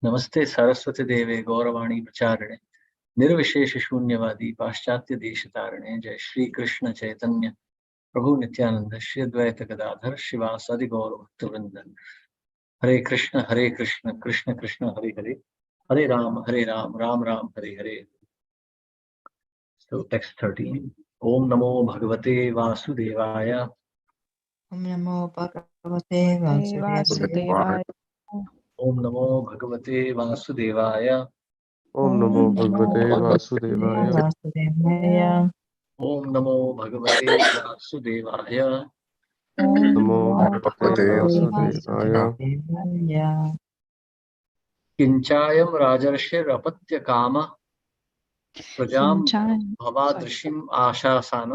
नमस्ते सरस्वती देवे गौरवाणी प्रचारिणे निर्विशेष शून्यवादी पाश्चात्य देश तारिणे जय श्री कृष्ण चैतन्य प्रभु नित्यानंद श्री अद्वैत गदाधर शिवासादि गौर भक्तवृंद। हरे कृष्ण कृष्ण कृष्ण हरे हरे, हरे Ram Ram Ram Hare Hare. So text 13. Om Namo Bhagavate Vasudevaya. Om Namo Bhagavate Vasudevaya. Om Namo Bhagavate Vasudevaya. Om Namo Bhagavate Vasudevaya. Om Namo Bhagavate Vasudevaya. Namo Bhagavate Vasudevaya. किंचायम राजर्षिर अपत्य काम प्रजाम भवादृशिम आशासान।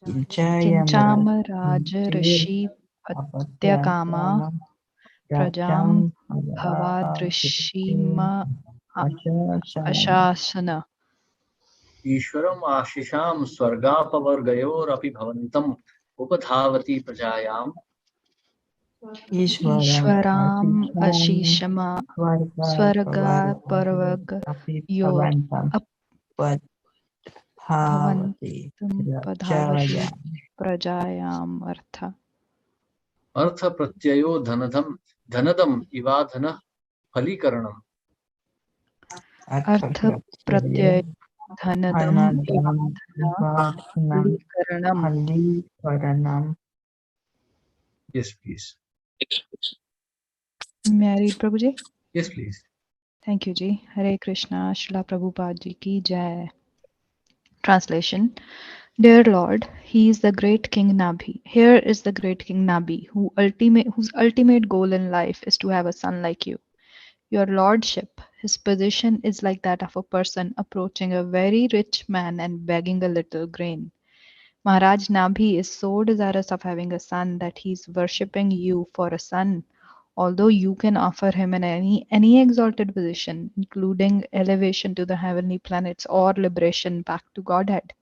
किंचाम राजर्षि अपत्य कामा प्रजाम भवादृशिम आशासन। ईश्वरम आशिषाम स्वर्गापवर्गयोरपि भवन्तम उपधावति प्रजायाम। ईश्वराम आशीषम स्वर्गापवर्गयोर भवन्तम उपधावति प्रजायाम। अर्थ प्रत्ययो धनदम इवाधन फलीकरणम। अर्थ प्रत्यय धनदम फलीकरणम। Yes, please. May I read, Prabhuji? Yes, please. Thank you, Ji. Hare Krishna, Srila Prabhupada Ji ki Jai. Translation. Dear Lord, he is the great King Nabhi. Here is the great King Nabhi, whose ultimate goal in life is to have a son like you. Your lordship, his position is like that of a person approaching a very rich man and begging a little grain. Maharaj Nabhi is so desirous of having a son that he is worshipping you for a son, although you can offer him in any exalted position, including elevation to the heavenly planets or liberation back to Godhead.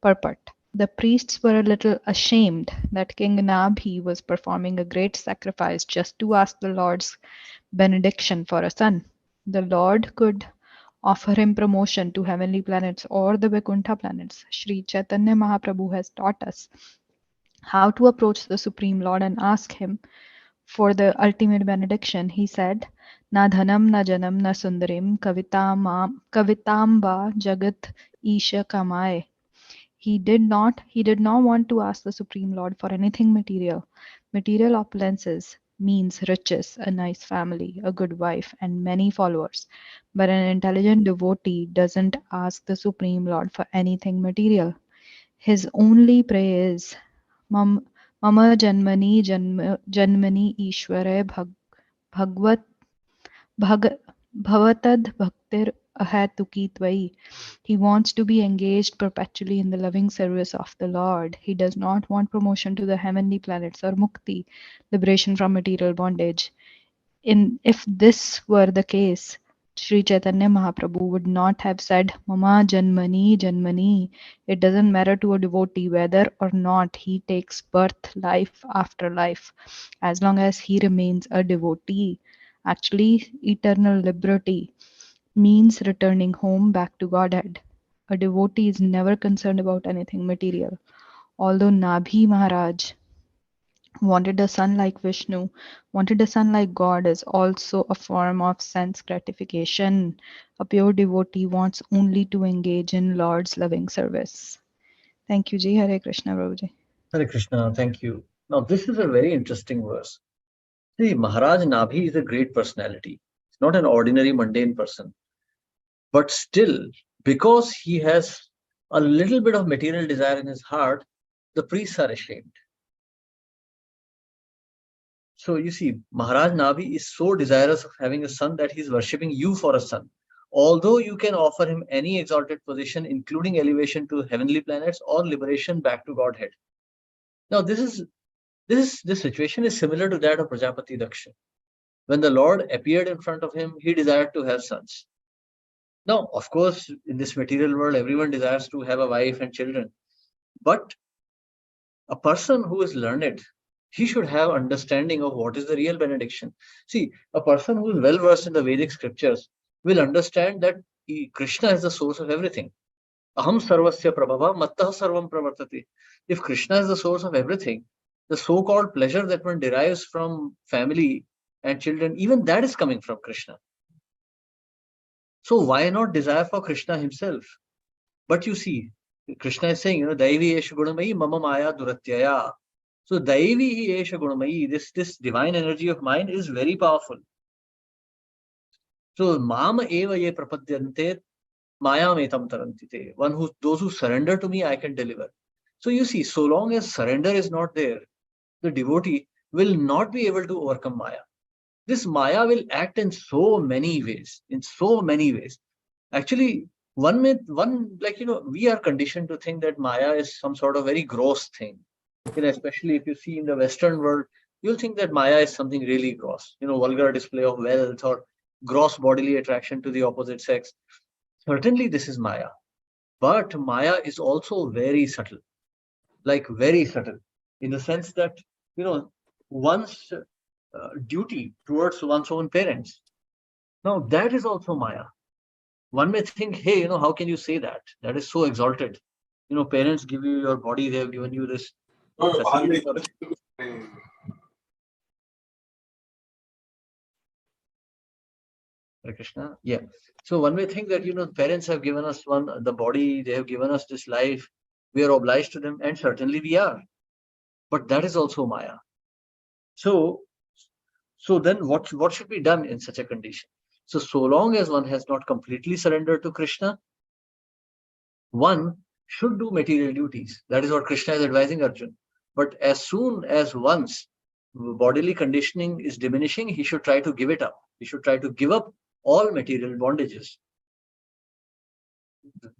Purport. The priests were a little ashamed that King Nabhi was performing a great sacrifice just to ask the Lord's benediction for a son. The Lord could offer him promotion to heavenly planets or the Vaikuntha planets. Sri Chaitanya Mahaprabhu has taught us how to approach the Supreme Lord and ask him for the ultimate benediction. He said, Na dhanam na janam na sundarim kavitamba jagat isha kamaye. He did not want to ask the Supreme Lord for anything material. Material opulences means riches, a nice family, a good wife, and many followers. But an intelligent devotee doesn't ask the Supreme Lord for anything material. His only prayer is, Mama janmani ishware bhagvat bhavatad bhaktir ahatuki tvai. He wants to be engaged perpetually in the loving service of the Lord. He does not want promotion to the heavenly planets or mukti, liberation from material bondage. If this were the case, Sri Chaitanya Mahaprabhu would not have said, Mama Janmani Janmani. It doesn't matter to a devotee whether or not he takes birth, life after life, as long as he remains a devotee. Actually, eternal liberty means returning home back to Godhead. A devotee is never concerned about anything material. Although Nabhi Maharaj wanted a son like Vishnu, wanted a son like God is also a form of sense gratification. A pure devotee wants only to engage in Lord's loving service. Thank you, Ji. Hare Krishna, Prabhuji. Hare Krishna, thank you. Now, this is a very interesting verse. See, Maharaj Nabhi is a great personality. He's not an ordinary mundane person. But still, because he has a little bit of material desire in his heart, the priests are ashamed. So you see, Maharaj Nabhi is so desirous of having a son that he's worshipping you for a son. Although you can offer him any exalted position, including elevation to heavenly planets or liberation back to Godhead. Now, this situation is similar to that of Prajapati Daksha. When the Lord appeared in front of him, he desired to have sons. Now, of course, in this material world, everyone desires to have a wife and children. But a person who is learned, he should have understanding of what is the real benediction. See, a person who is well versed in the Vedic scriptures will understand that Krishna is the source of everything. Aham sarvasya prabhava mattah sarvam pravartati. If Krishna is the source of everything, the so-called pleasure that one derives from family and children, even that is coming from Krishna. So why not desire for Krishna himself? But you see, Krishna is saying, Daivi esha gunamayi mama maya duratyaya. So Daivi esha gunamayi, this divine energy of mine is very powerful. So mama eva ye prapadyante maya metam tarantite. Those who surrender to me, I can deliver. So you see, so long as surrender is not there, the devotee will not be able to overcome Maya. This Maya will act in so many ways, Actually, we are conditioned to think that Maya is some sort of very gross thing. Especially if you see in the Western world, you'll think that Maya is something really gross, vulgar display of wealth or gross bodily attraction to the opposite sex. Certainly this is Maya. But Maya is also very subtle, very subtle, in the sense that, one's duty towards one's own parents. Now, that is also Maya. One may think, hey, how can you say that? That is so exalted. Parents give you your body, they have given you this facility for Hare Krishna. Yeah. So one may think that, parents have given us the body, they have given us this life, we are obliged to them, and certainly we are. But that is also Maya. So then what should be done in such a condition? So long as one has not completely surrendered to Krishna, one should do material duties. That is what Krishna is advising Arjuna. But as soon as one's bodily conditioning is diminishing, he should try to give it up. He should try to give up all material bondages.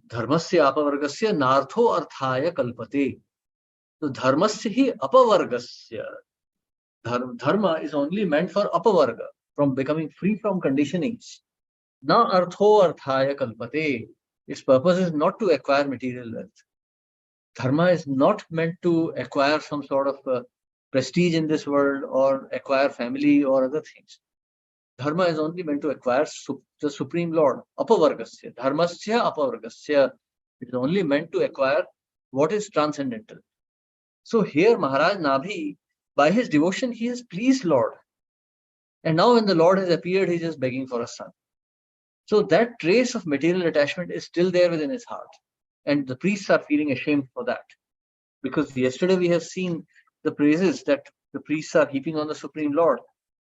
Dharmasya apavargasya nartho arthaya kalpate. So dharmasya hi apavargasya. Dharma is only meant for apavarga, from becoming free from conditionings. Na artho arthaya kalpate. Its purpose is not to acquire material wealth. Dharma is not meant to acquire some sort of prestige in this world or acquire family or other things. Dharma is only meant to acquire the Supreme Lord. Apavargasya. Dharmasya apavargasya. It is only meant to acquire what is transcendental. So here Maharaj Nabhi, by his devotion, he has pleased Lord. And now when the Lord has appeared, he is just begging for a son. So that trace of material attachment is still there within his heart. And the priests are feeling ashamed for that. Because yesterday we have seen the praises that the priests are heaping on the Supreme Lord.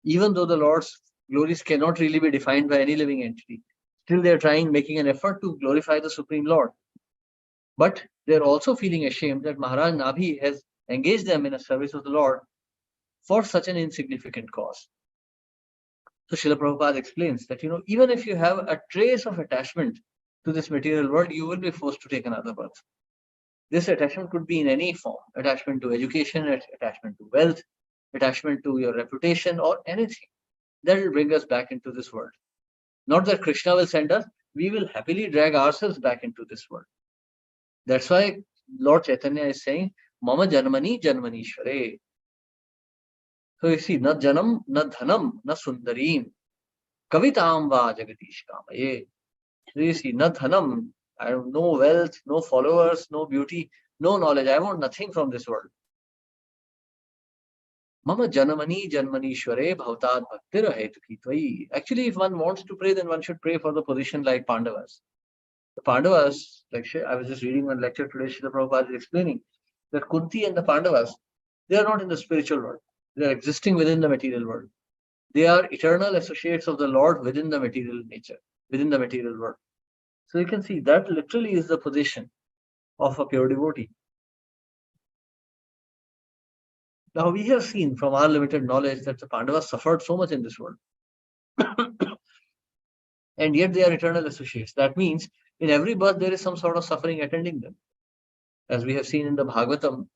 Even though the Lord's glories cannot really be defined by any living entity, still they are making an effort to glorify the Supreme Lord. But they're also feeling ashamed that Maharaj Nabhi has engaged them in a service of the Lord for such an insignificant cause. So Srila Prabhupada explains that, even if you have a trace of attachment to this material world, you will be forced to take another birth. This attachment could be in any form: attachment to education, attachment to wealth, attachment to your reputation, or anything that will bring us back into this world. Not that Krishna will send us, we will happily drag ourselves back into this world. That's why Lord Chaitanya is saying, Mama Janmani Janmanishware. So you see, na janam, na dhanam, na sundarim, kavitam va jagadish kamaye. So you see, na dhanam, I have no wealth, no followers, no beauty, no knowledge. I want nothing from this world. Mama janamani janmanishware bhavtad bhaktir hetuki tvai. Actually, if one wants to pray, then one should pray for the position like Pandavas. The Pandavas, I was just reading one lecture today, Srila Prabhupada is explaining that Kunti and the Pandavas, they are not in the spiritual world. They are existing within the material world. They are eternal associates of the Lord within the material nature, within the material world. So you can see that literally is the position of a pure devotee. Now we have seen from our limited knowledge that the Pandavas suffered so much in this world. And yet they are eternal associates. That means in every birth there is some sort of suffering attending them. As we have seen in the Bhagavatam,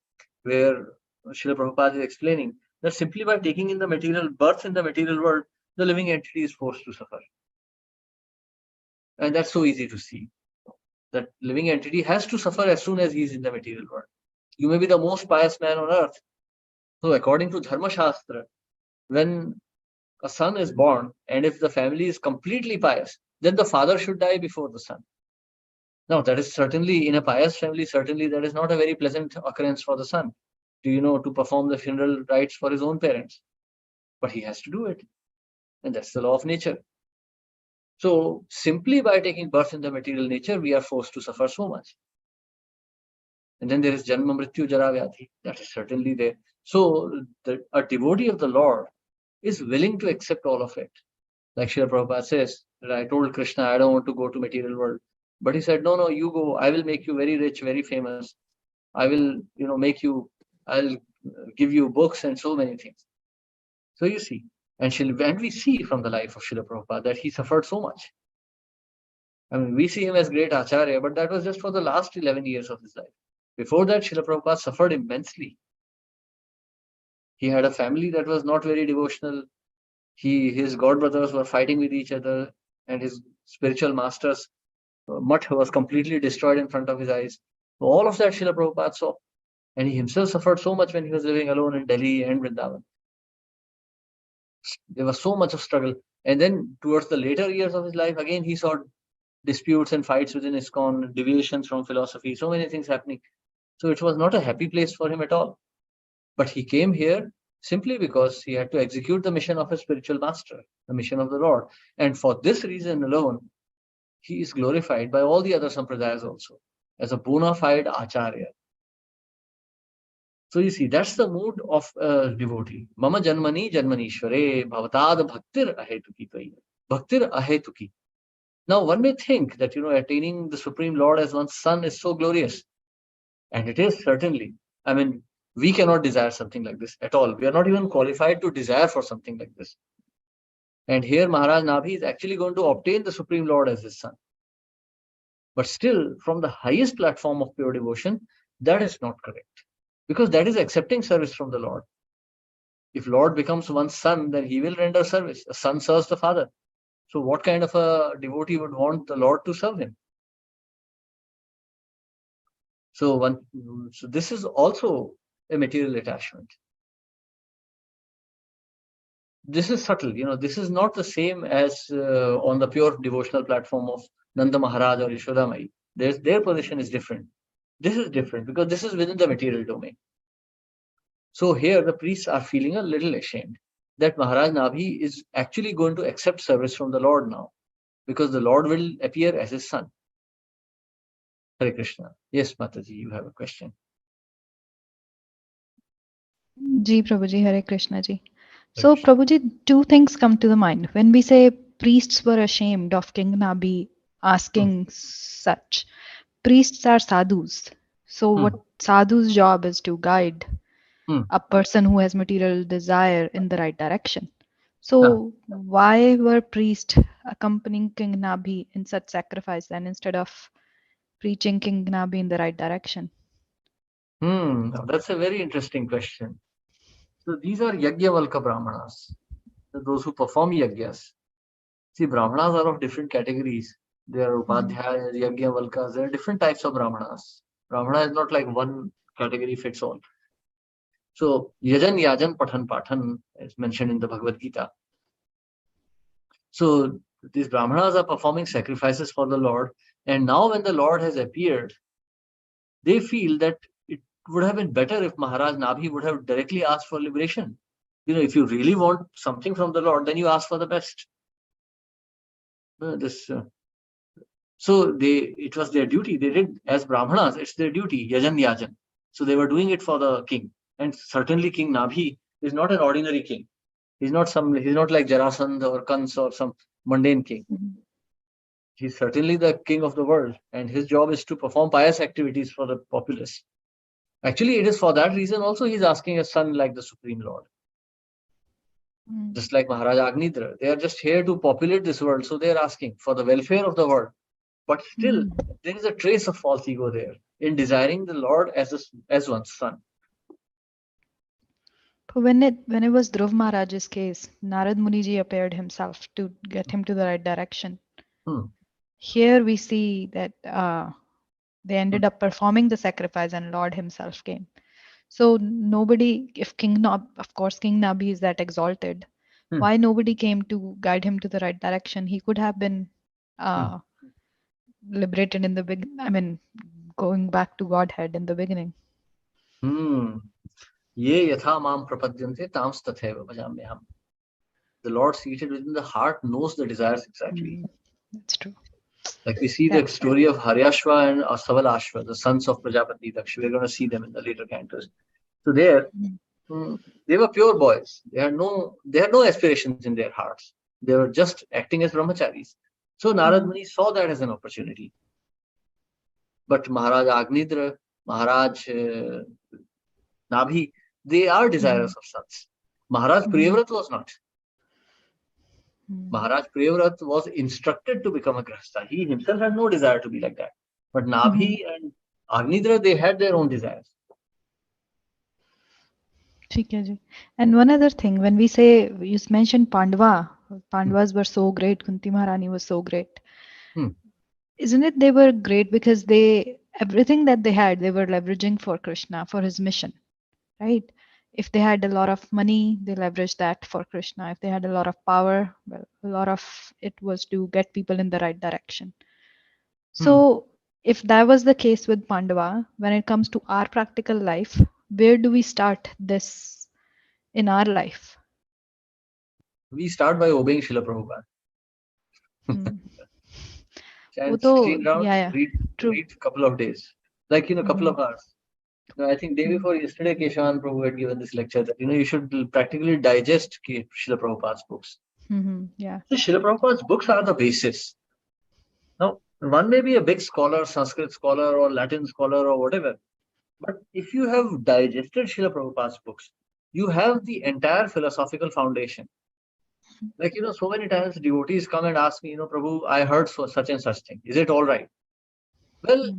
where Srila Prabhupada is explaining that simply by taking in the material birth in the material world, the living entity is forced to suffer. And that's so easy to see. That living entity has to suffer as soon as he is in the material world. You may be the most pious man on earth, So according to Dharma Shastra, when a son is born, and if the family is completely pious, then the father should die before the son. Now, that is certainly in a pious family, certainly that is not a very pleasant occurrence for the son, to perform the funeral rites for his own parents. But he has to do it. And that's the law of nature. So, simply by taking birth in the material nature, we are forced to suffer so much. And then there is Janma Mrityu Jara Vyadhi. That is certainly there. So, a devotee of the Lord is willing to accept all of it. Like Srila Prabhupada says, that I told Krishna, I don't want to go to material world. But he said, no, you go. I will make you very rich, very famous. I will, I'll give you books and so many things. So you see, and we see from the life of Srila Prabhupada that he suffered so much. I mean, we see him as great Acharya, but that was just for the last 11 years of his life. Before that, Srila Prabhupada suffered immensely. He had a family that was not very devotional. His god brothers were fighting with each other, and his spiritual masters, mutt was completely destroyed in front of his eyes. So all of that Srila Prabhupada saw. And he himself suffered so much when he was living alone in Delhi and Vrindavan. There was so much of struggle. And then towards the later years of his life, again, he saw disputes and fights within ISKCON, deviations from philosophy, so many things happening. So it was not a happy place for him at all. But he came here simply because he had to execute the mission of a spiritual master, the mission of the Lord. And for this reason alone, he is glorified by all the other sampradayas also as a bona fide acharya. So you see, that's the mood of a devotee. Mama janmani janmanishware bhavatad bhaktir ahetuki kai. Bhaktir ahetuki. Now one may think that, attaining the Supreme Lord as one's son is so glorious. And it is certainly. I mean, we cannot desire something like this at all. We are not even qualified to desire for something like this. And here Maharaj Nabhi is actually going to obtain the Supreme Lord as his son. But still, from the highest platform of pure devotion, that is not correct. Because that is accepting service from the Lord. If Lord becomes one's son, then he will render service. A son serves the father. So what kind of a devotee would want the Lord to serve him? So this is also a material attachment. This is subtle, this is not the same as on the pure devotional platform of Nanda Maharaj or Yashoda Mai. Their position is different. This is different because this is within the material domain. So here the priests are feeling a little ashamed that Maharaj Nabhi is actually going to accept service from the Lord now, because the Lord will appear as his son. Hare Krishna. Yes, Mataji, you have a question. Ji, Prabhuji, Hare Krishna Ji. So, Prabhuji, two things come to the mind. When we say priests were ashamed of King Nabhi asking such, priests are sadhus. So, what sadhu's job is to guide a person who has material desire in the right direction. So, why were priests accompanying King Nabhi in such sacrifice then instead of preaching King Nabhi in the right direction? That's a very interesting question. So these are Yajnavalka Brahmanas, those who perform Yajnas. See, Brahmanas are of different categories. There are Upadhyayas, Yajnavalkas, there are different types of Brahmanas. Brahmana is not like one category fits all. So Yajan, Yajan, Pathan, Pathan is mentioned in the Bhagavad Gita. So these Brahmanas are performing sacrifices for the Lord. And now when the Lord has appeared, they feel that it would have been better if Maharaj Nabhi would have directly asked for liberation. If you really want something from the Lord, then you ask for the best. So it was their duty. They did, as Brahmanas, it's their duty, Yajan Yajan. So they were doing it for the king. And certainly King Nabhi is not an ordinary king. He's not like Jarasandha or Kans or some mundane king. He's certainly the king of the world. And his job is to perform pious activities for the populace. Actually, it is for that reason also he's asking a son like the Supreme Lord. Just like Maharaj Agnidra. They are just here to populate this world. So they are asking for the welfare of the world. But still, there is a trace of false ego there in desiring the Lord as one's son. When it was Dhruv Maharaj's case, Narad Muniji appeared himself to get him to the right direction. Here we see that they ended up performing the sacrifice and Lord himself came. So nobody, if of course, King Nabi is that exalted, why nobody came to guide him to the right direction? He could have been liberated in the going back to Godhead in the beginning. Ye yatha mam prapadyante tams tathaiva bhajamyaham. The Lord seated within the heart knows the desires exactly. That's true. Like we see the story of Haryashva and Savalashva, the sons of Prajapati Daksha. We're going to see them in the later cantos. So there, they were pure boys. They had no aspirations in their hearts. They were just acting as brahmacharis. So Narad Muni saw that as an opportunity. But Maharaj Agnidra, Maharaj Nabhi, they are desirous of sons. Maharaj Priyavrat was not. Maharaj Priyavrat was instructed to become a grahastha. He himself had no desire to be like that. But Nabhi and Agnidra, they had their own desires. And one other thing, when we say, you mentioned Pandavas were so great, Kunti Maharani was so great. Isn't it they were great because everything that they had, they were leveraging for Krishna, for his mission, right? If they had a lot of money, they leveraged that for Krishna. If they had a lot of power, well, a lot of it was to get people in the right direction. So if that was the case with Pandava, when it comes to our practical life, where do we start this in our life? We start by obeying Srila Prabhupada. And So, 16 rounds, read a couple of days. Like, couple of hours. I think day before yesterday, Keshavan Prabhu had given this lecture that, you should practically digest Srila Prabhupada's books. So Srila Prabhupada's books are the basis. Now, one may be a big scholar, Sanskrit scholar or Latin scholar or whatever. But if you have digested Srila Prabhupada's books, you have the entire philosophical foundation. Like, so many times devotees come and ask me, Prabhu, I heard such and such thing. Is it all right? Well,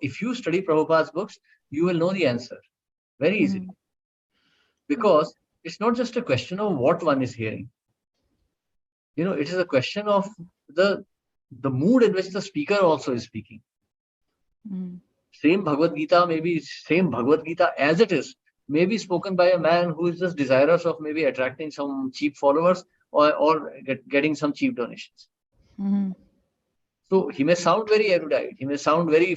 if you study Prabhupada's books, you will know the answer very easily. Because it's not just a question of what one is hearing. It is a question of the mood in which the speaker also is speaking. Same Bhagavad Gita as it is, may be spoken by a man who is just desirous of maybe attracting some cheap followers or getting some cheap donations. So he may sound very erudite, he may sound very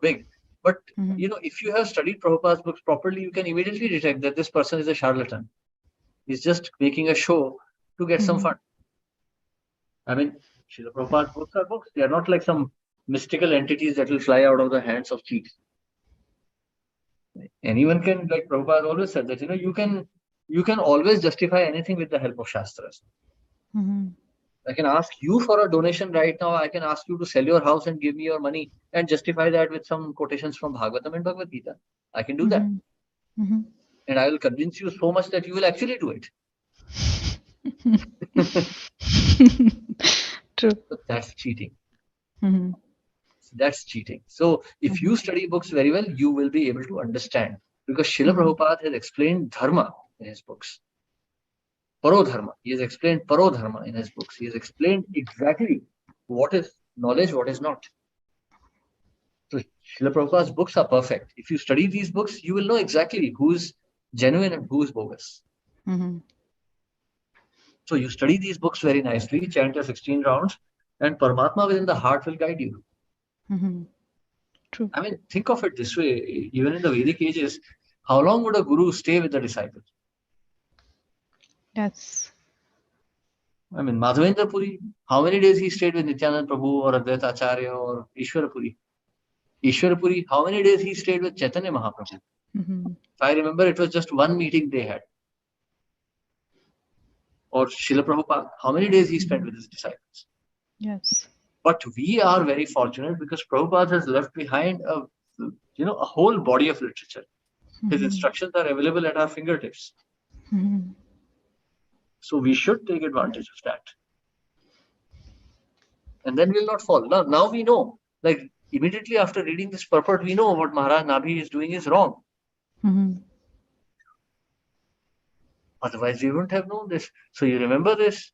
big, but if you have studied Prabhupada's books properly, you can immediately detect that this person is a charlatan. He's just making a show to get some fun. I mean, Srila Prabhupada's books are books. They are not like some mystical entities that will fly out of the hands of chiefs. Anyone can, like Prabhupada always said that, you can always justify anything with the help of Shastras. I can ask you for a donation right now. I can ask you to sell your house and give me your money and justify that with some quotations from Bhagavatam and Bhagavad Gita. I can do that. And I will convince you so much that you will actually do it. True. So that's cheating. That's cheating. So if you study books very well, you will be able to understand. Because Srila Prabhupada has explained dharma in his books. Parodharma. He has explained Parodharma in his books. He has explained exactly what is knowledge, what is not. So Srila Prabhupada's books are perfect. If you study these books, you will know exactly who is genuine and who is bogus. So you study these books very nicely, chant your 16 rounds, and Paramatma within the heart will guide you. True. I mean, think of it this way. Even in the Vedic ages, how long would a guru stay with the disciple? Yes. I mean, Madhavendra Puri, how many days he stayed with Nityanand Prabhu or Advaita Acharya or Ishwara Puri? Ishwara Puri, how many days he stayed with Chaitanya Mahaprabhu? If I remember, it was just one meeting they had. Or Srila Prabhupada, how many days he spent with his disciples? Yes. But we are very fortunate because Prabhupada has left behind a whole body of literature. His instructions are available at our fingertips. So we should take advantage of that. And then we'll not fall. Now we know. Like immediately after reading this purport, we know what Maharaj Nabhi is doing is wrong. Otherwise, we wouldn't have known this. So you remember this.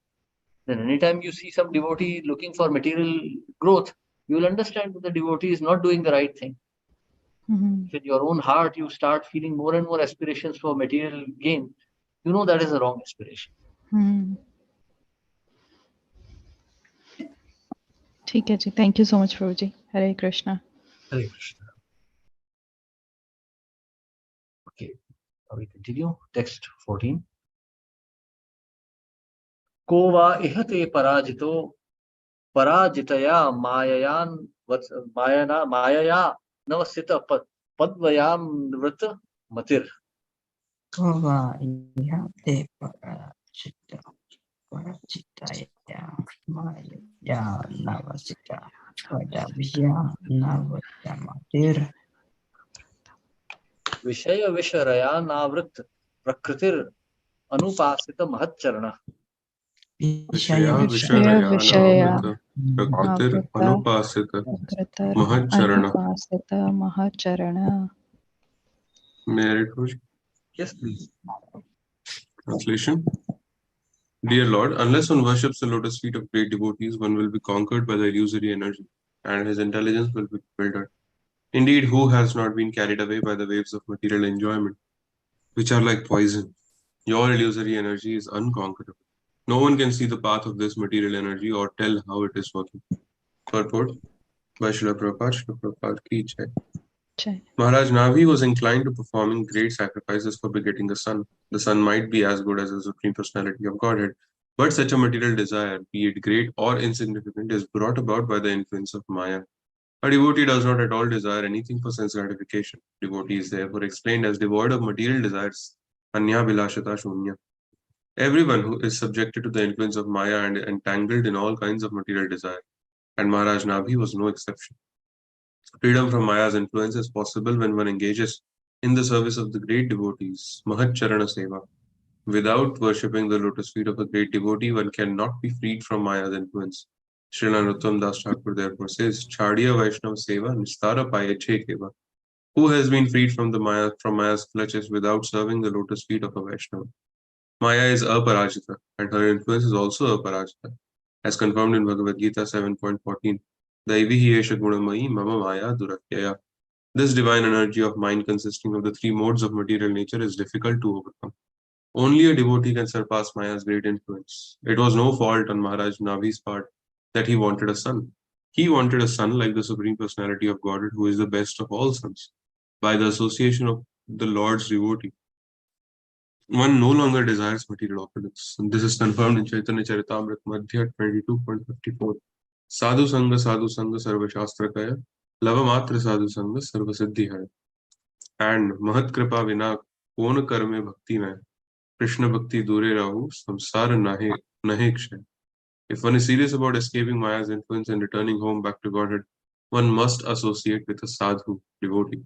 Then anytime you see some devotee looking for material growth, you will understand that the devotee is not doing the right thing. If in your own heart you start feeling more and more aspirations for material gain, you know that is a wrong aspiration. ठीक है जी, thank you so much Prabhu ji. Hare Krishna. Hare Krishna. Okay, now we continue. Text 14. को वा इहते पराजितो पराजितया मायया नवसित पद्वयाम नृत मतिर. Kova ihate parajitaya maya navasita vadavya navadamatir विषय विषरया नावृत प्रकृतिर अनुपासित महच्चरण. विषया विषया विषयानामृत प्रकृतिर अनुपासित महच्चरण. अनुपासित महच्चरण. May I read? Yes, please. Translation. Dear Lord, unless one worships the lotus feet of great devotees, one will be conquered by the illusory energy, and his intelligence will be bewildered. Indeed, who has not been carried away by the waves of material enjoyment, which are like poison? Your illusory energy is unconquerable. No one can see the path of this material energy or tell how it is working. Purport by Srila Prabhupada. Srila Prabhupada ki jai. Maharaj Navi was inclined to performing great sacrifices for begetting a son. The son might be as good as the Supreme Personality of Godhead, but such a material desire, be it great or insignificant, is brought about by the influence of Maya. A devotee does not at all desire anything for sense gratification. Devotee is therefore explained as devoid of material desires. Anya bilashata shunya. Everyone who is subjected to the influence of Maya and entangled in all kinds of material desire, and Maharaj Nabhi was no exception. Freedom from Maya's influence is possible when one engages in the service of the great devotees, Mahacharana Seva. Without worshipping the lotus feet of a great devotee, one cannot be freed from Maya's influence. Srila Narottam Das Thakur therefore says, Chadiya Vaishnava Seva Nistara Payache Keva. Who has been freed from Maya's clutches without serving the lotus feet of a Vaishnava? Maya is aparajita, and her influence is also aparajita, as confirmed in Bhagavad Gita 7.14. Daivihi esha gunamayi mama maya duratyaya. This divine energy of mind consisting of the three modes of material nature is difficult to overcome. Only a devotee can surpass Maya's great influence. It was no fault on Maharaj Navi's part that he wanted a son. He wanted a son like the Supreme Personality of Godhead, who is the best of all sons. By the association of the Lord's devotee, one no longer desires material opulence. And this is confirmed in Chaitanya Charitamrita Madhya 22.54. Sadhu Sangha Sarva Shastra Kaya, Lava Matra Sadhu Sangha Sarva Siddhi Hai. And Mahat Kripa Vina Kona Karme Bhakti Mein, Krishna Bhakti Dure Rahu, Samsara Nahe Kshay. If one is serious about escaping Maya's influence and returning home back to Godhead, one must associate with a sadhu, devotee.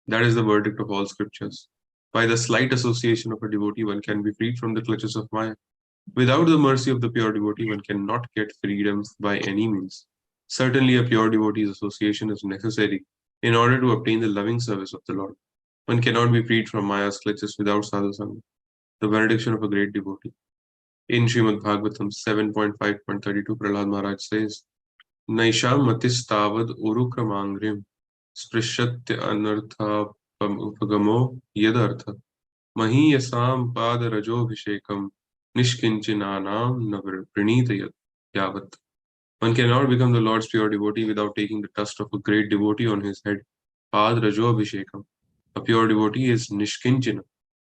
That is the verdict of all scriptures. By the slight association of a devotee, one can be freed from the clutches of Maya. Without the mercy of the pure devotee, one cannot get freedom by any means. Certainly, a pure devotee's association is necessary in order to obtain the loving service of the Lord. One cannot be freed from Maya's clutches without sadhu sangha, the benediction of a great devotee. In Srimad Bhagavatam 7.5.32, Prahlad Maharaj says, Naisha matis tavad urukramangrim sprishatya anartha upagamo yadartha mahiyasam pada rajobhishekam nishkinchinanam navrinita yavat. One cannot become the Lord's pure devotee without taking the dust of a great devotee on his head. Pad rajobhishekam. A pure devotee is nishkinchina.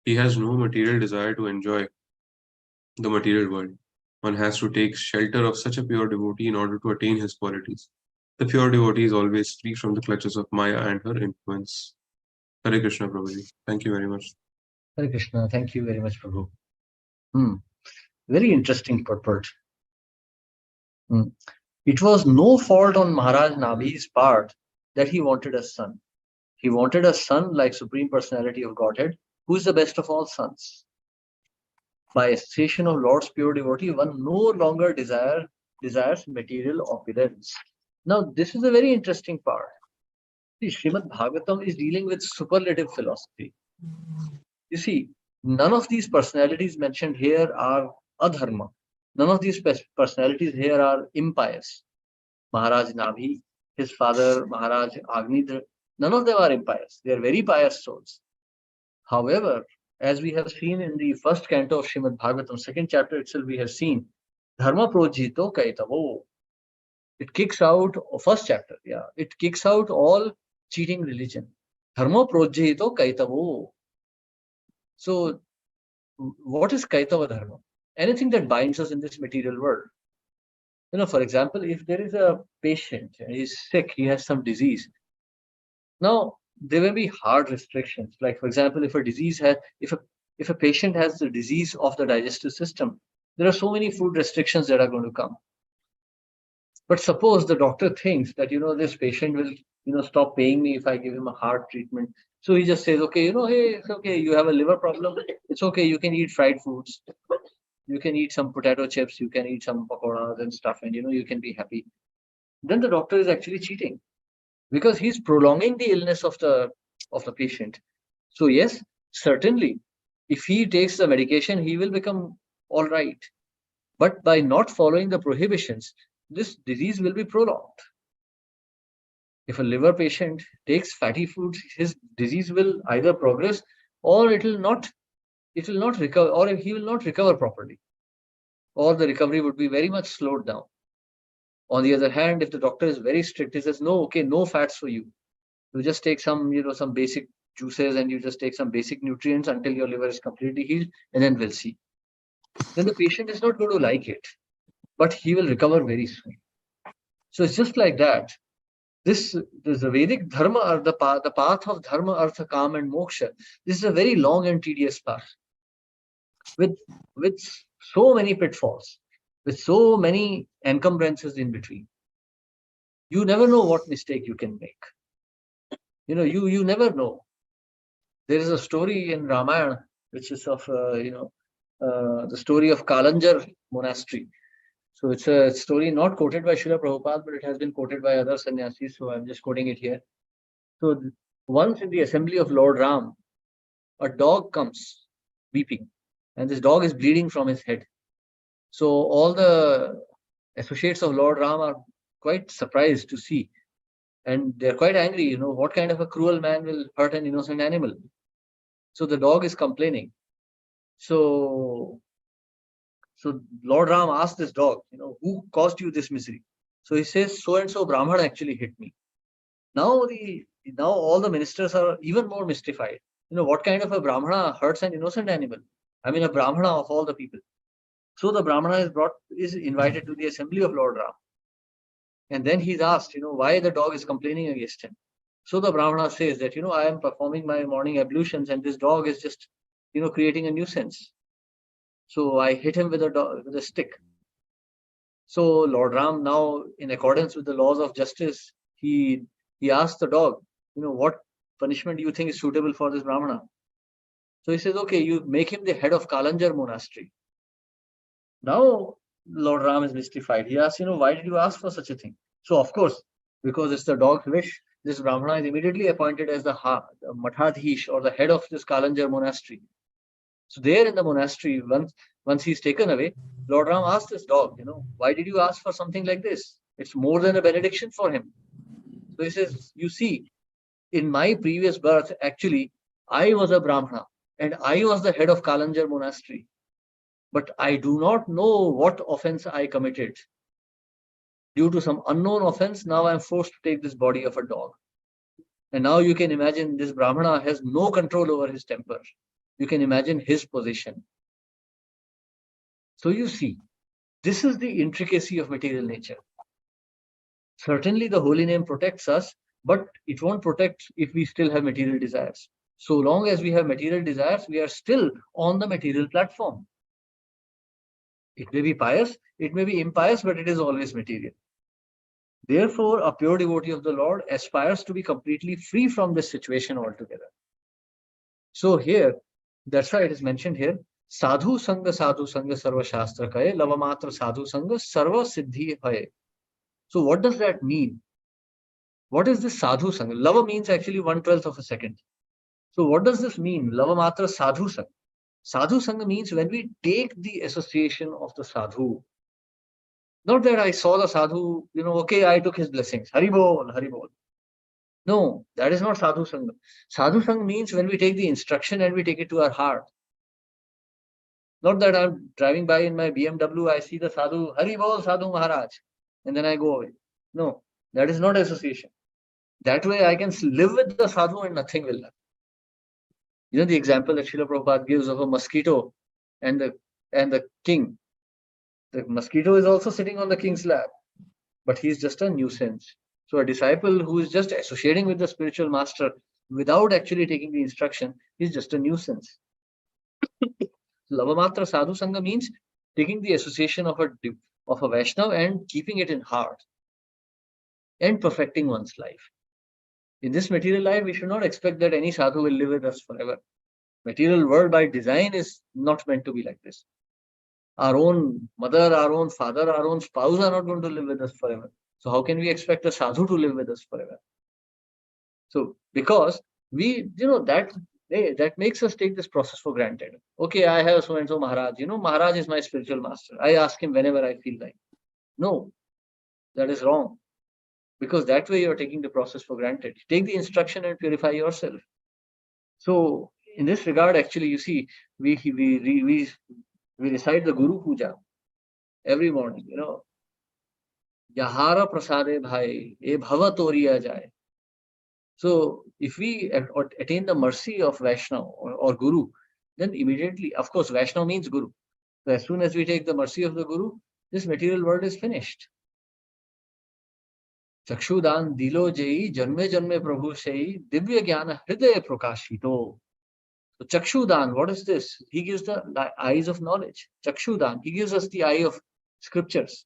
He has no material desire to enjoy the material world. One has to take shelter of such a pure devotee in order to attain his qualities. The pure devotee is always free from the clutches of Maya and her influence. Hare Krishna, Prabhuji. Thank you very much. Hare Krishna. Thank you very much, Prabhu. Very interesting purport. It was no fault on Maharaj Nabhi's part that he wanted a son. He wanted a son like Supreme Personality of Godhead, who is the best of all sons. By association of Lord's pure devotee, one no longer desires material opulence. Now, this is a very interesting part. See, Srimad Bhagavatam is dealing with superlative philosophy. You see, none of these personalities mentioned here are adharma. None of these personalities here are impious. Maharaj Nabhi, his father Maharaj Agnidra, None of them are impious. They are very pious souls. However, as we have seen in the first canto of Srimad Bhagavatam, second chapter itself, we have seen Dharma projito kaitavo. It kicks out, first chapter, yeah, it kicks out all cheating religion. Dharma projito kaitavo. So, what is kaitava dharma? Anything that binds us in this material world. For example, if there is a patient and he's sick, he has some disease. Now, there may be hard restrictions. Like, for example, if a patient has the disease of the digestive system, there are so many food restrictions that are going to come. But suppose the doctor thinks that, this patient will, stop paying me if I give him a hard treatment. So he just says, okay, hey, it's okay. You have a liver problem. It's okay. You can eat fried foods. You can eat some potato chips. You can eat some pakoras and stuff. And, you can be happy. Then the doctor is actually cheating because he's prolonging the illness of the patient. So yes, certainly, if he takes the medication, he will become all right. But by not following the prohibitions, this disease will be prolonged. If a liver patient takes fatty foods, his disease will either progress or it will not recover, or he will not recover properly, or the recovery would be very much slowed down. On the other hand, if the doctor is very strict, he says, no, okay, no fats for you. You just take some, some basic juices and you just take some basic nutrients until your liver is completely healed, and then we'll see. Then the patient is not going to like it, but he will recover very soon. So it's just like that. This the Vedic dharma, the path of dharma, artha, kama, and moksha. This is a very long and tedious path with so many pitfalls, with so many encumbrances in between. You never know what mistake you can make. You never know. There is a story in Ramayana which is of the story of Kalanjar monastery. So it's a story not quoted by Srila Prabhupada, but it has been quoted by other sannyasis, so I'm just quoting it here. So once in the assembly of Lord Ram, a dog comes weeping, and this dog is bleeding from his head. So all the associates of Lord Ram are quite surprised to see, and they're quite angry. What kind of a cruel man will hurt an innocent animal? So the dog is complaining. So Lord Ram asked this dog, who caused you this misery? So he says, so and so Brahman actually hit me. Now all the ministers are even more mystified. What kind of a Brahmana hurts an innocent animal? I mean, a Brahmana of all the people. So the Brahmana is invited to the assembly of Lord Ram. And then he's asked, why the dog is complaining against him. So the Brahmana says that, I am performing my morning ablutions and this dog is just, creating a nuisance. So I hit him with a stick. So Lord Ram, now in accordance with the laws of justice, he asked the dog, what punishment do you think is suitable for this Brahmana? So he says, okay, you make him the head of Kalanjar monastery. Now Lord Ram is mystified. He asks, why did you ask for such a thing? So of course, because it's the dog's wish, this Brahmana is immediately appointed as the Mathadhish, or the head of this Kalanjar monastery. So there in the monastery, once he's taken away, Lord Ram asked this dog, why did you ask for something like this? It's more than a benediction for him. So he says, you see, in my previous birth, actually, I was a Brahmana and I was the head of Kalanjar monastery. But I do not know what offense I committed. Due to some unknown offense, now I am forced to take this body of a dog. And now you can imagine this Brahmana has no control over his temper. You can imagine his position. So you see, this is the intricacy of material nature. Certainly the holy name protects us, but it won't protect if we still have material desires. So long as we have material desires, we are still on the material platform. It may be pious, it may be impious, but it is always material. Therefore, a pure devotee of the Lord aspires to be completely free from this situation altogether. So here, that's why it is mentioned here, Sadhu Sangha Sarva Shastra Kaye, Lavamatra Sadhu Sangha Sarva Siddhi Haye. So what does that mean? What is this Sadhu Sangha? Lava means actually 1/12 of a second. So what does this mean? Lavamatra Sadhu Sangha. Sadhu Sangha means when we take the association of the sadhu. Not that I saw the sadhu, okay, I took his blessings. Hari Bol, Hari Bol. No, that is not sadhu sangha. Sadhu sangha means when we take the instruction and we take it to our heart. Not that I'm driving by in my BMW, I see the sadhu, Hari Bol Sadhu Maharaj, and then I go away. No, that is not association. That way I can live with the sadhu and nothing will happen. You know the example that Srila Prabhupada gives of a mosquito and the king. The mosquito is also sitting on the king's lap, but he's just a nuisance. So a disciple who is just associating with the spiritual master without actually taking the instruction is just a nuisance. Lavamatra sadhu sangha means taking the association of a Vaishnava and keeping it in heart and perfecting one's life. In this material life, we should not expect that any sadhu will live with us forever. Material world by design is not meant to be like this. Our own mother, our own father, our own spouse are not going to live with us forever. So how can we expect a sadhu to live with us forever? So because we, that makes us take this process for granted. Okay, I have so and so Maharaj. Maharaj is my spiritual master. I ask him whenever I feel like. No, that is wrong. Because that way you're taking the process for granted. Take the instruction and purify yourself. So in this regard, actually, you see, we recite the Guru Puja every morning. Yahara prasade bhai, e bhava toriya jai. So if we attain the mercy of Vaishnava or Guru, then immediately, of course, Vaishnava means Guru. So as soon as we take the mercy of the Guru, this material world is finished. Chakshudan dilo jai janme janme prabhu sei divya jnana hridaya prakashito. So Chakshudan, what is this? He gives the eyes of knowledge. Chakshudan, he gives us the eye of scriptures.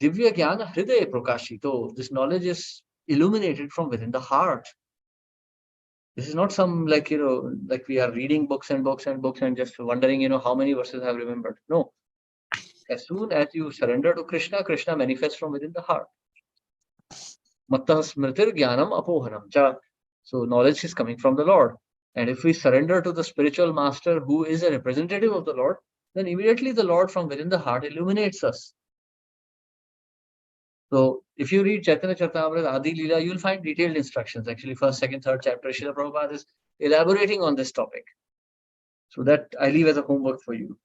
Divya jnana hridaya prakashito. This knowledge is illuminated from within the heart. This is not some like we are reading books and books and books and just wondering how many verses I've remembered. No. As soon as you surrender to Krishna, Krishna manifests from within the heart. Mattah smritir jnanam apohanam cha. So knowledge is coming from the Lord. And if we surrender to the spiritual master who is a representative of the Lord, then immediately the Lord from within the heart illuminates us. So if you read Chaitanya Charitamrita, Adi Leela, you'll find detailed instructions. Actually, first, second, third chapter, Srila Prabhupada is elaborating on this topic. So that I leave as a homework for you.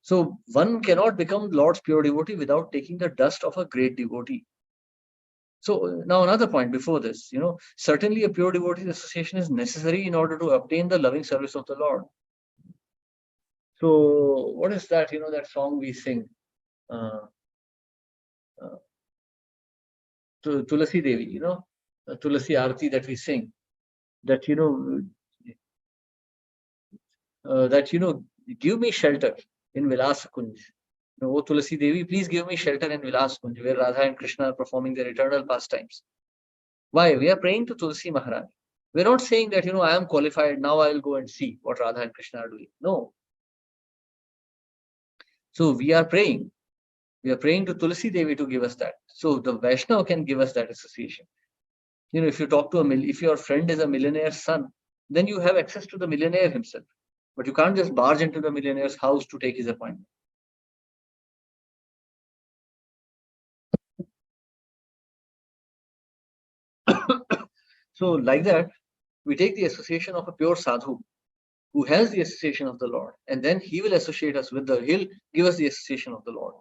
So one cannot become Lord's pure devotee without taking the dust of a great devotee. So now another point before this, certainly a pure devotee association is necessary in order to obtain the loving service of the Lord. So what is that, that song we sing? Tulasi Devi, Tulasi Arati that we sing, that, give me shelter in Vilas Kunj. Oh Tulasi Devi, please give me shelter in Vilas Kunj, where Radha and Krishna are performing their eternal pastimes. Why? We are praying to Tulsi Maharaj. We're not saying that, I am qualified, now I will go and see what Radha and Krishna are doing. No. So we are praying. We are praying to Tulsi Devi to give us that. So the Vaishnava can give us that association. If you talk to if your friend is a millionaire's son, then you have access to the millionaire himself. But you can't just barge into the millionaire's house to take his appointment. So like that, we take the association of a pure sadhu who has the association of the Lord, and then he will associate us with he'll give us the association of the Lord.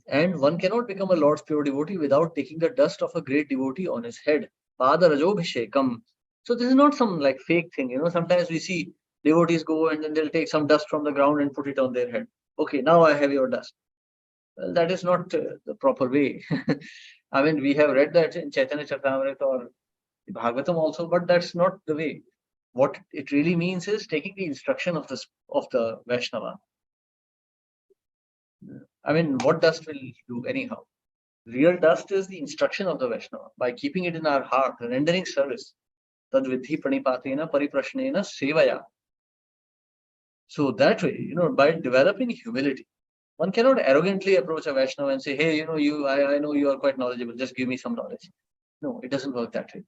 And one cannot become a Lord's pure devotee without taking the dust of a great devotee on his head. Pada Rajobhishekam. So this is not some like fake thing. Sometimes we see devotees go and then they'll take some dust from the ground and put it on their head. Okay, now I have your dust. Well, that is not the proper way. I mean, we have read that in Chaitanya Charitamrita or Bhagavatam also, but that's not the way. What it really means is taking the instruction of the Vaishnava. I mean, what dust will do anyhow? Real dust is the instruction of the Vaishnava. By keeping it in our heart, rendering service. Tad vidhi pranipatena pariprashnena sevaya. So that way, by developing humility, one cannot arrogantly approach a Vaishnava and say, hey, I know you are quite knowledgeable, just give me some knowledge. No, it doesn't work that way.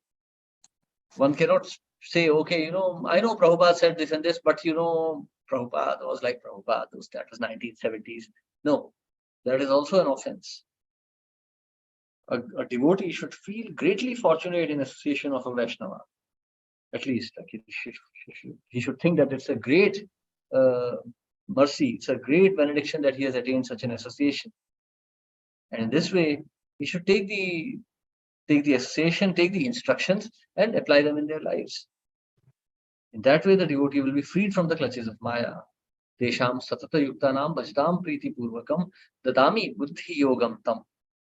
One cannot say, okay, I know Prabhupada said this and this, but Prabhupada was like Prabhupada, that was 1970s. No, That is also an offense. A devotee should feel greatly fortunate in association of a Vaishnava. At least like he should think that it's a great mercy, it's a great benediction that he has attained such an association. And in this way, he should take the association, take the instructions, and apply them in their lives. In that way, the devotee will be freed from the clutches of Maya. Desham satata yuktanam bhajtam priti purvakam dadami buddhi yogam tam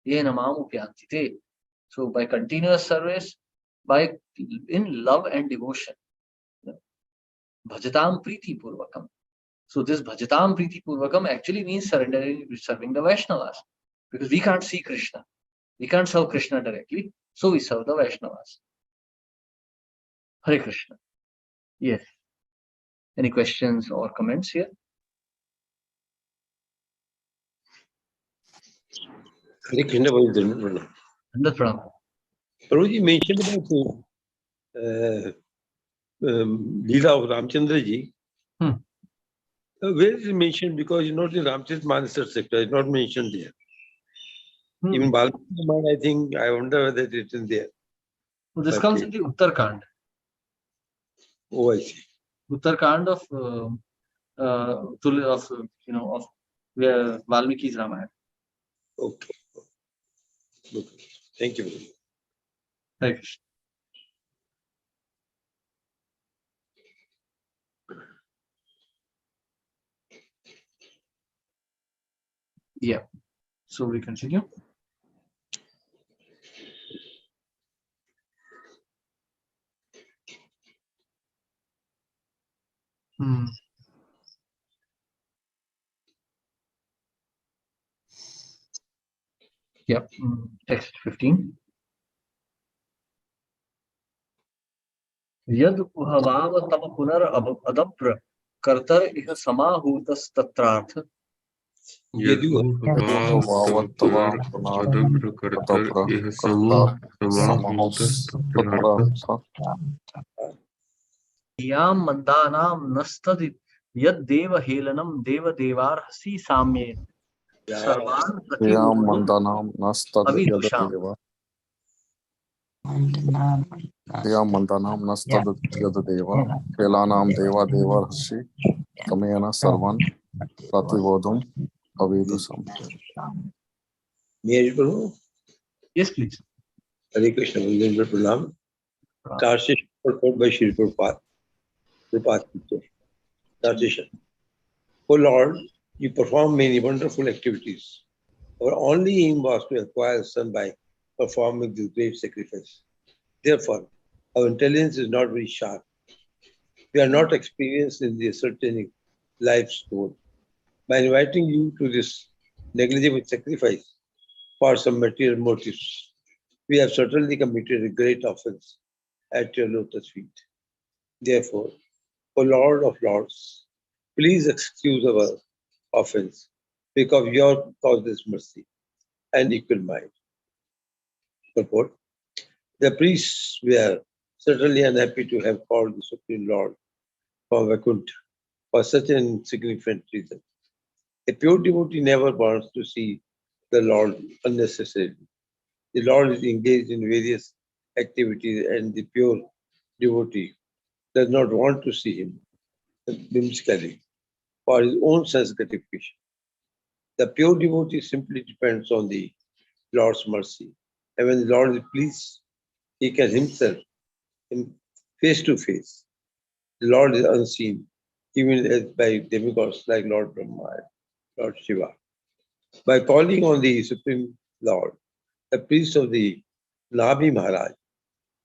yena mam upyanti te. So by continuous service, by in love and devotion, bhajatam priti purvakam. So this bhajatam priti purvakam actually means surrendering, serving the Vaishnavas, because we can't see Krishna, we can't serve Krishna directly, so we serve the Vaishnavas. Hare Krishna. Yes. Any questions or comments here? Hare Krishna, Prabhuji. Prabhuji mentioned about Leela of Ramchandra ji. Where is it mentioned? Because it's not in Ramcharitmanas sector, it's not mentioned there. Even Balmiki Ramayana, I think, I wonder whether it's in there. So this comes in the Uttarkand. Oh, I see. Uttarkand of where Valmiki's Ramayana. Okay. Thank you. Hare Krishna. Yeah. So we continue. Yep. Text 15. Yad uhavav tam punar adapra kartar iha samahutas tatrarth. Yam mandanam nastadit yad deva helanam deva devar hasi samye sarvan mandanam nastadit yadadeva helanam deva devarshi kamena sarvan prativodham avedusam. Yes, please. Hare Krishna, Vrindavan Pranam. Translation purport by Shri Prabhupada. Translation. O Lord, you perform many wonderful activities. Our only aim was to acquire a son by performing this great sacrifice. Therefore, our intelligence is not very sharp. We are not experienced in the ascertaining life's goal. By inviting you to this negligible sacrifice for some material motives, we have certainly committed a great offense at your lotus feet. Therefore, O Lord of Lords, please excuse our offense because your causeless mercy and equal mind. Purport. The priests were certainly unhappy to have called the Supreme Lord from Vaikuntha for such an insignificant reason. A pure devotee never wants to see the Lord unnecessarily. The Lord is engaged in various activities and the pure devotee does not want to see him whimsically for his own sense gratification. The pure devotee simply depends on the Lord's mercy. And when the Lord is pleased, he can himself, face to face. The Lord is unseen, even as by demigods like Lord Brahma and Lord Shiva. By calling on the Supreme Lord, the priests of the Nabhi Maharaj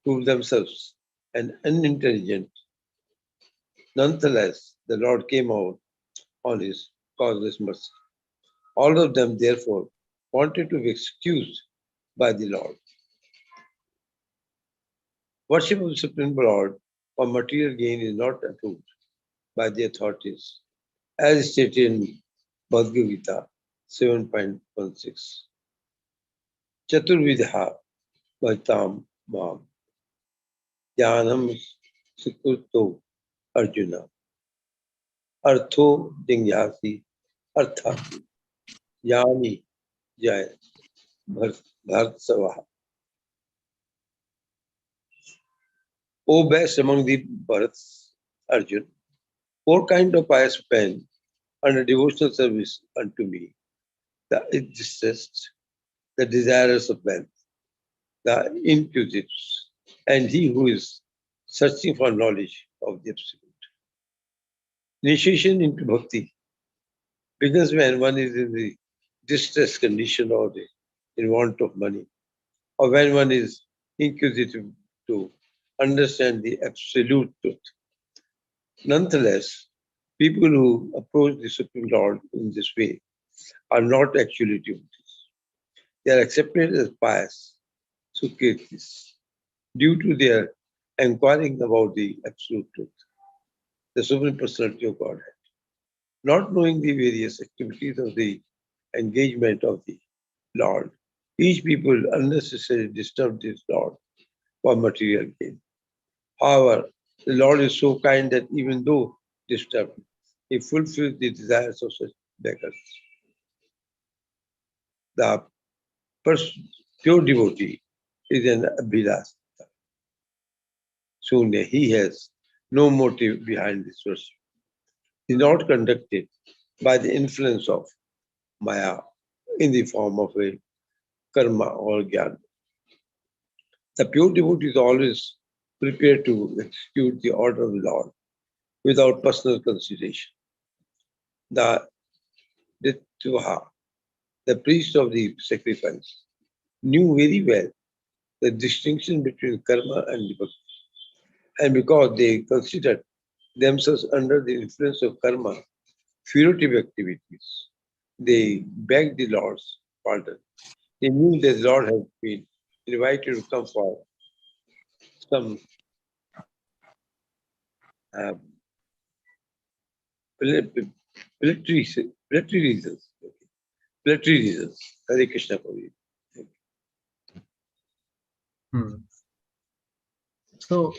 proved themselves unintelligent. Nonetheless, the Lord came out on his causeless mercy. All of them, therefore, wanted to be excused by the Lord. Worship of the Supreme Lord for material gain is not approved by the authorities, as stated in Bhagavad Gita 7.16. Chaturvidha Bhajtam Mam Jnanam Sukurto Arjuna Artho Dingyasi Arthati Yani Jai Bharat. O best among the Bharats, Arjun, 4 kinds of pious men under devotional service unto me: the distressed, the desirous of wealth, the inquisitives, and he who is searching for knowledge of the Absolute. Initiation into bhakti begins when one is in the distressed condition or in want of money, or when one is inquisitive to understand the absolute truth. Nonetheless, people who approach the Supreme Lord in this way are not actually devotees. They are accepted as pious Sukritis due to their inquiring about the absolute truth, the Supreme Personality of Godhead. Not knowing the various activities of the engagement of the Lord, each people unnecessarily disturb this Lord for material gain. However, the Lord is so kind that even though disturbed, he fulfills the desires of such beggars. The pure devotee is an abhilasha. Sunya, he has no motive behind this worship. He is not conducted by the influence of Maya in the form of a karma or jnana. The pure devotee is always prepared to execute the order of the Lord without personal consideration. The Ditvaha, the priest of the sacrifice, knew very well the distinction between karma and bhakti. And because they considered themselves under the influence of karma, furtive activities, they begged the Lord's pardon. They knew that the Lord had been invited to come for some military reasons. Military reasons. Hare Krishna Prabhu. So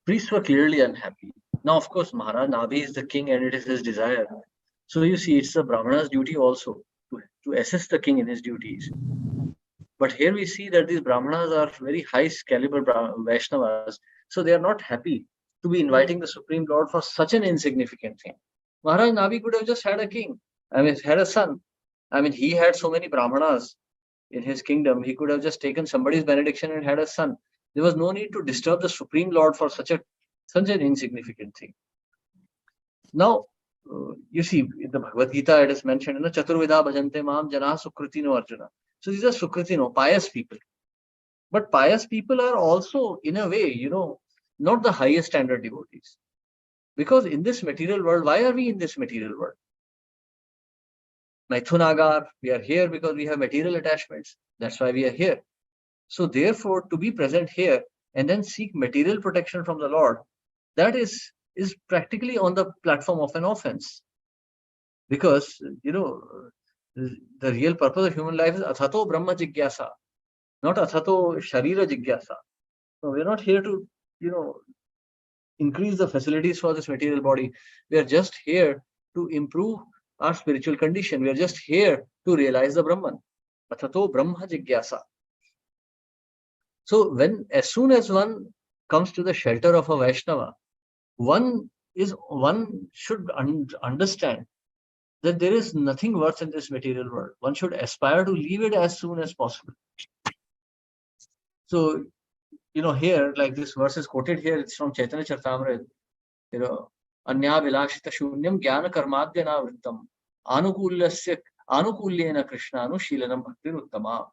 priests were clearly unhappy. Now, of course, Maharaj Nabhi is the king and it is his desire. So you see, it's the Brahmana's duty also to assist the king in his duties. But here we see that these Brahmanas are very high caliber Vaishnavas. So they are not happy to be inviting the Supreme Lord for such an insignificant thing. Maharaj Nabhi could have just had a king. Had a son. He had so many Brahmanas in his kingdom. He could have just taken somebody's benediction and had a son. There was no need to disturb the Supreme Lord for such an insignificant thing. Now, you see, in the Bhagavad Gita, it is mentioned, Chaturvida bhajante mam jana sukritino Arjuna. So these are sukritino, pious people. But pious people are also, in a way, not the highest standard devotees. Because in this material world, why are we in this material world? Maithunagar, we are here because we have material attachments. That's why we are here. So therefore, to be present here and then seek material protection from the Lord, that is practically on the platform of an offense. Because, the real purpose of human life is athato brahma jigyasa, not athato sharira jigyasa. So we're not here to, increase the facilities for this material body. We are just here to improve our spiritual condition. We are just here to realize the Brahman. Athato brahma jigyasa. So as soon as one comes to the shelter of a Vaishnava, one should understand that there is nothing worse in this material world. One should aspire to leave it as soon as possible. So, here, like this verse is quoted here, it's from Chaitanya Charitamrita, Anya vilashita shunyam jnana karmadhyana vrittam anukulyena krishnanu shilanam bhaktir uttama.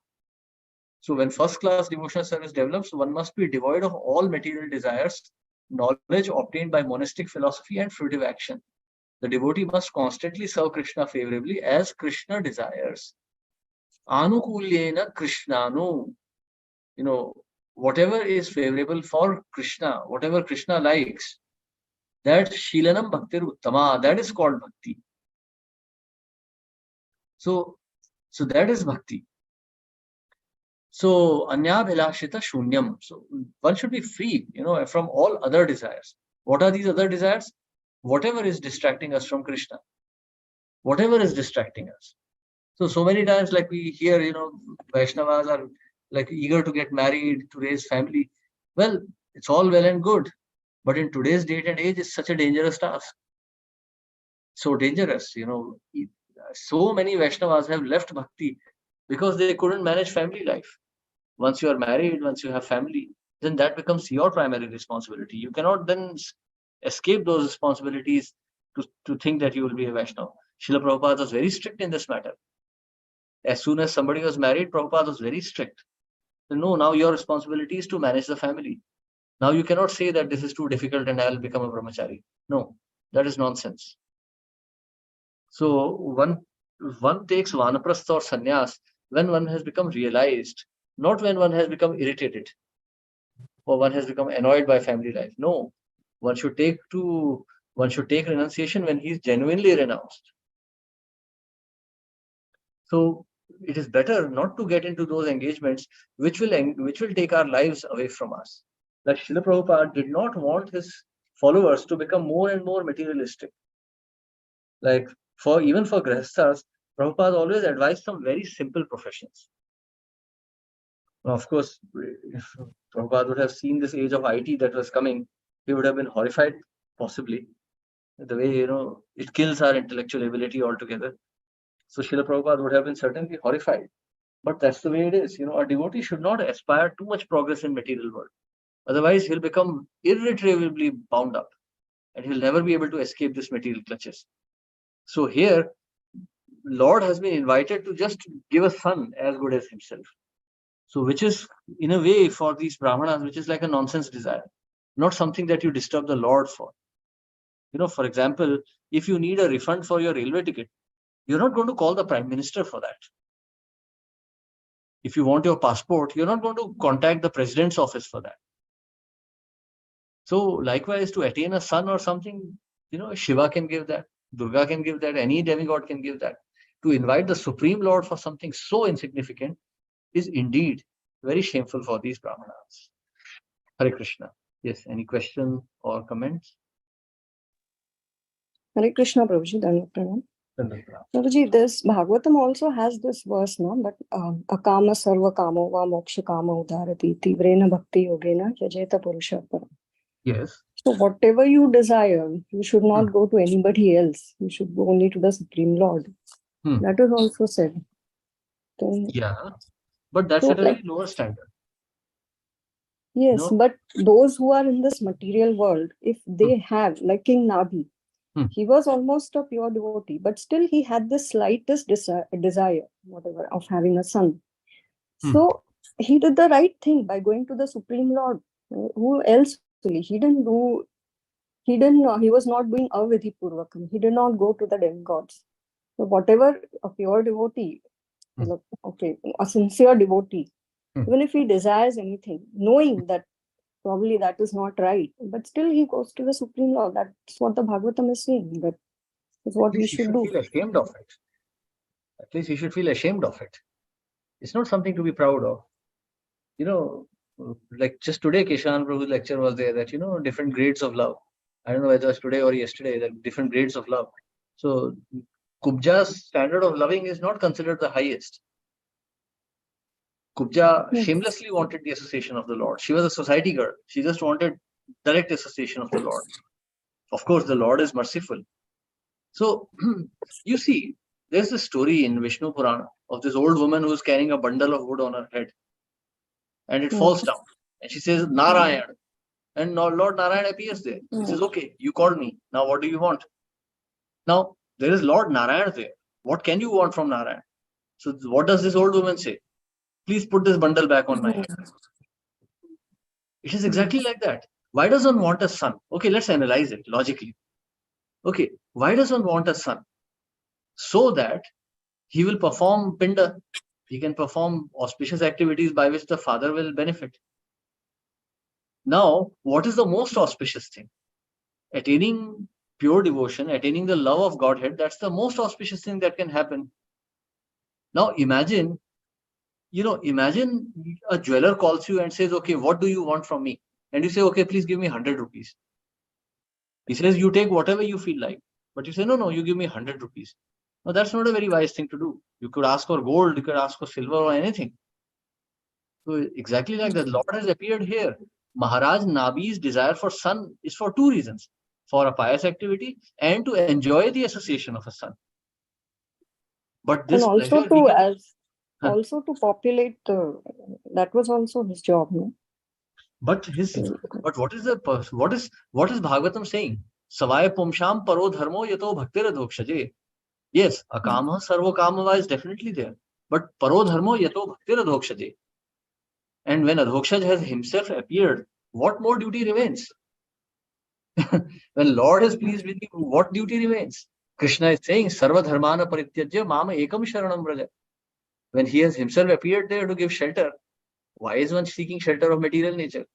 So when first class devotional service develops, one must be devoid of all material desires, knowledge obtained by monastic philosophy and fruitive action. The devotee must constantly serve Krishna favorably as Krishna desires. Anukulyena krishnanu. Whatever is favorable for Krishna, whatever Krishna likes, that Shilanam Bhaktir Uttama, that is called Bhakti. So that is Bhakti. So Anya Bhilashita Shunyam. So one should be free, from all other desires. What are these other desires? Whatever is distracting us from Krishna. Whatever is distracting us. So many times, like we hear, Vaishnavas are like eager to get married, to raise family. Well, it's all well and good, but in today's date and age, it's such a dangerous task. So dangerous, so many Vaishnavas have left bhakti because they couldn't manage family life. Once you are married, once you have family, then that becomes your primary responsibility. You cannot then escape those responsibilities to think that you will be a Vaishnava. Srila Prabhupada was very strict in this matter. As soon as somebody was married, Prabhupada was very strict. No, now your responsibility is to manage the family. Now you cannot say that this is too difficult and I'll become a brahmachari. No, that is nonsense. So one takes vanaprastha or sannyas when one has become realized, not when one has become irritated or one has become annoyed by family life. No, one should take renunciation when he is genuinely renounced. So it is better not to get into those engagements which will take our lives away from us. Like Srila Prabhupada did not want his followers to become more and more materialistic. Like even for grihasthas, Prabhupada always advised some very simple professions. Now, of course, if Prabhupada would have seen this age of IT that was coming, he would have been horrified, possibly. The way, it kills our intellectual ability altogether. So Srila Prabhupada would have been certainly horrified. But that's the way it is. A devotee should not aspire too much progress in material world. Otherwise, he'll become irretrievably bound up and he'll never be able to escape this material clutches. So here, Lord has been invited to just give a son as good as himself. So which is, in a way, for these brahmanas, which is like a nonsense desire, not something that you disturb the Lord for. For example, if you need a refund for your railway ticket, you're not going to call the Prime Minister for that. If you want your passport, you're not going to contact the President's office for that. So likewise, to attain a son or something, Shiva can give that, Durga can give that, any demigod can give that. To invite the Supreme Lord for something so insignificant is indeed very shameful for these brahmanas. Hare Krishna. Yes, any question or comments? Hare Krishna, Prabhuji. Prabhuji, this Bhagavatam also has this verse, no? But akama sarva kamo va moksha kama udarati tivrena bhakti yogena yajeta purusha param. Yes. So whatever you desire, you should not go to anybody else. You should go only to the Supreme Lord. That is also said. Then, yeah, but that's at a very lower standard. Yes, but those who are in this material world, if they have, like King Nabhi, he was almost a pure devotee, but still he had the slightest desire, whatever, of having a son. So he did the right thing by going to the Supreme Lord. Who else? He was not doing avidhi purvakam. He did not go to the demigods. So whatever a pure devotee, a sincere devotee, even if he desires anything, knowing that probably that is not right, but still he goes to the Supreme Lord. That's what the Bhagavatam is saying. That is what we should do. Feel ashamed of it. At least he should feel ashamed of it. It's not something to be proud of. Like just today, Keshan Prabhu's lecture was there that, different grades of love. I don't know whether it was today or yesterday, that different grades of love. So Kubja's standard of loving is not considered the highest. Kubja shamelessly wanted the association of the Lord. She was a society girl. She just wanted direct association of the Lord. Of course, the Lord is merciful. So, you see, there's this story in Vishnu Purana of this old woman who's carrying a bundle of wood on her head. And it falls down. And she says, Narayan. And Lord Narayan appears there. He says, okay, you called me. Now, what do you want? Now, there is Lord Narayan there. What can you want from Narayan? So, what does this old woman say? Please put this bundle back on my head. It is exactly like that. Why does one want a son? Okay, let's analyze it logically. Okay, why does one want a son? So that he will perform pinda. He can perform auspicious activities by which the father will benefit. Now, what is the most auspicious thing? Attaining pure devotion, attaining the love of Godhead, that's the most auspicious thing that can happen. Now, imagine a jeweler calls you and says, okay, what do you want from me? And you say, okay, please give me 100 rupees. He says, you take whatever you feel like. But you say, no, you give me 100 rupees. No, that's not a very wise thing to do. You could ask for gold, you could ask for silver or anything. So exactly like that, Lord has appeared here. Maharaj Nabi's desire for sun is for two reasons: for a pious activity and to enjoy the association of a son. But this and also pleasure also to populate that was also his job, no? But what is what is Bhagavatam saying? Savaya pumsham paro dharmo yato bhaktir adhokshaje. Yes, akama sarvo kamava is definitely there, but paro dharmo yato bhaktir adhokshaje. And when Adhokshaj has himself appeared, what more duty remains? When Lord is pleased with you, what duty remains? Krishna is saying, Sarva dharmana parityajya mama ekam sharanam braja. When he has himself appeared there to give shelter, why is one seeking shelter of material nature?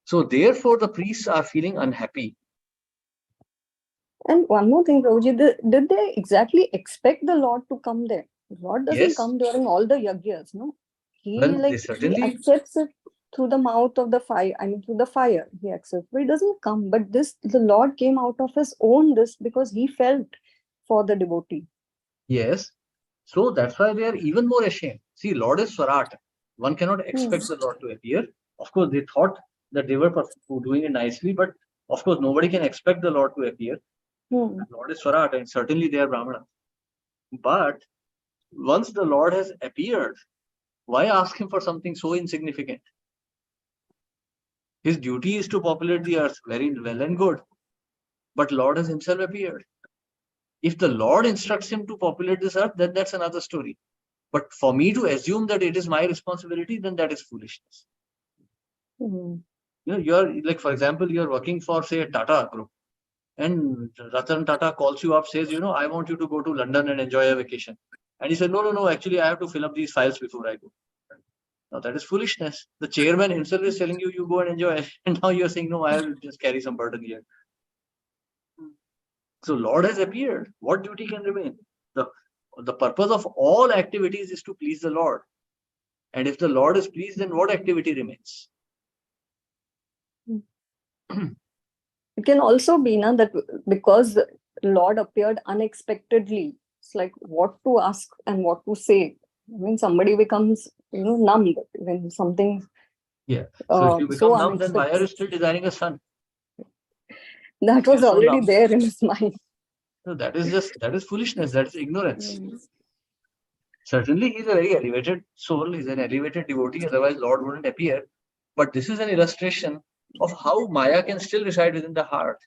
So therefore, the priests are feeling unhappy. And one more thing, Prabhuji, did they exactly expect the Lord to come there? The Lord doesn't come during all the yagyas, no? He he accepts it through the mouth of the fire, through the fire he accepts, but he doesn't come. But the Lord came out of his own because he felt for the devotee. Yes. So that's why they are even more ashamed. See, Lord is Swarat. One cannot expect the Lord to appear. Of course, they thought that they were doing it nicely, but of course, nobody can expect the Lord to appear. Lord is Swarat, and certainly they are Brahmana. But once the Lord has appeared, why ask him for something so insignificant? His duty is to populate the earth, very well and good. But Lord has himself appeared. If the Lord instructs him to populate this earth, then that's another story. But for me to assume that it is my responsibility, then that is foolishness. You know, you're like, for example, you're working for, say, a Tata group, and Ratan Tata calls you up, says, I want you to go to London and enjoy a vacation. And he said, no, actually, I have to fill up these files before I go. Now, that is foolishness. The chairman himself is telling you, you go and enjoy. And now you're saying, no, I'll just carry some burden here. So Lord has appeared. What duty can remain? The purpose of all activities is to please the Lord. And if the Lord is pleased, then what activity remains? It can also be that because the Lord appeared unexpectedly, it's like what to ask and what to say. When somebody becomes, numb, when something. Yeah. So if you become numb, then why are you still desiring a son? That was already there in his mind. No, that is foolishness. That is ignorance. Certainly, he's a very elevated soul. He's an elevated devotee. Otherwise, Lord wouldn't appear. But this is an illustration of how Maya can still reside within the heart.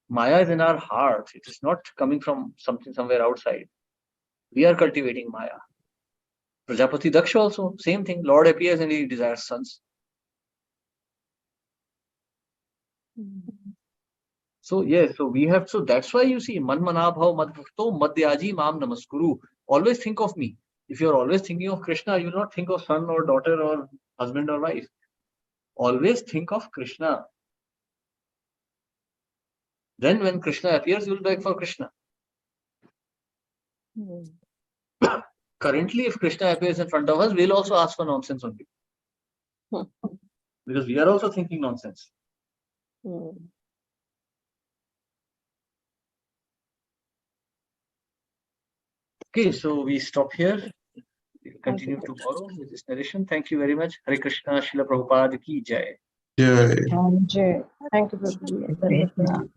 Maya is in our heart. It is not coming from somewhere outside. We are cultivating Maya. Prajapati Daksha also, same thing. Lord appears and he desires sons. So yes, so that's why you see, Man Manabhav Madbhakto Madhyaji Mam Namaskuru. Always think of me. If you're always thinking of Krishna, you will not think of son or daughter or husband or wife. Always think of Krishna. Then when Krishna appears, you will beg for Krishna. Currently, if Krishna appears in front of us, we'll also ask for nonsense only. Because we are also thinking nonsense. Okay, so we stop here. We'll continue tomorrow with this narration. Thank you very much. Hare Krishna, Srila Prabhupada ki Jai. Jai. Thank you, Prabhuji.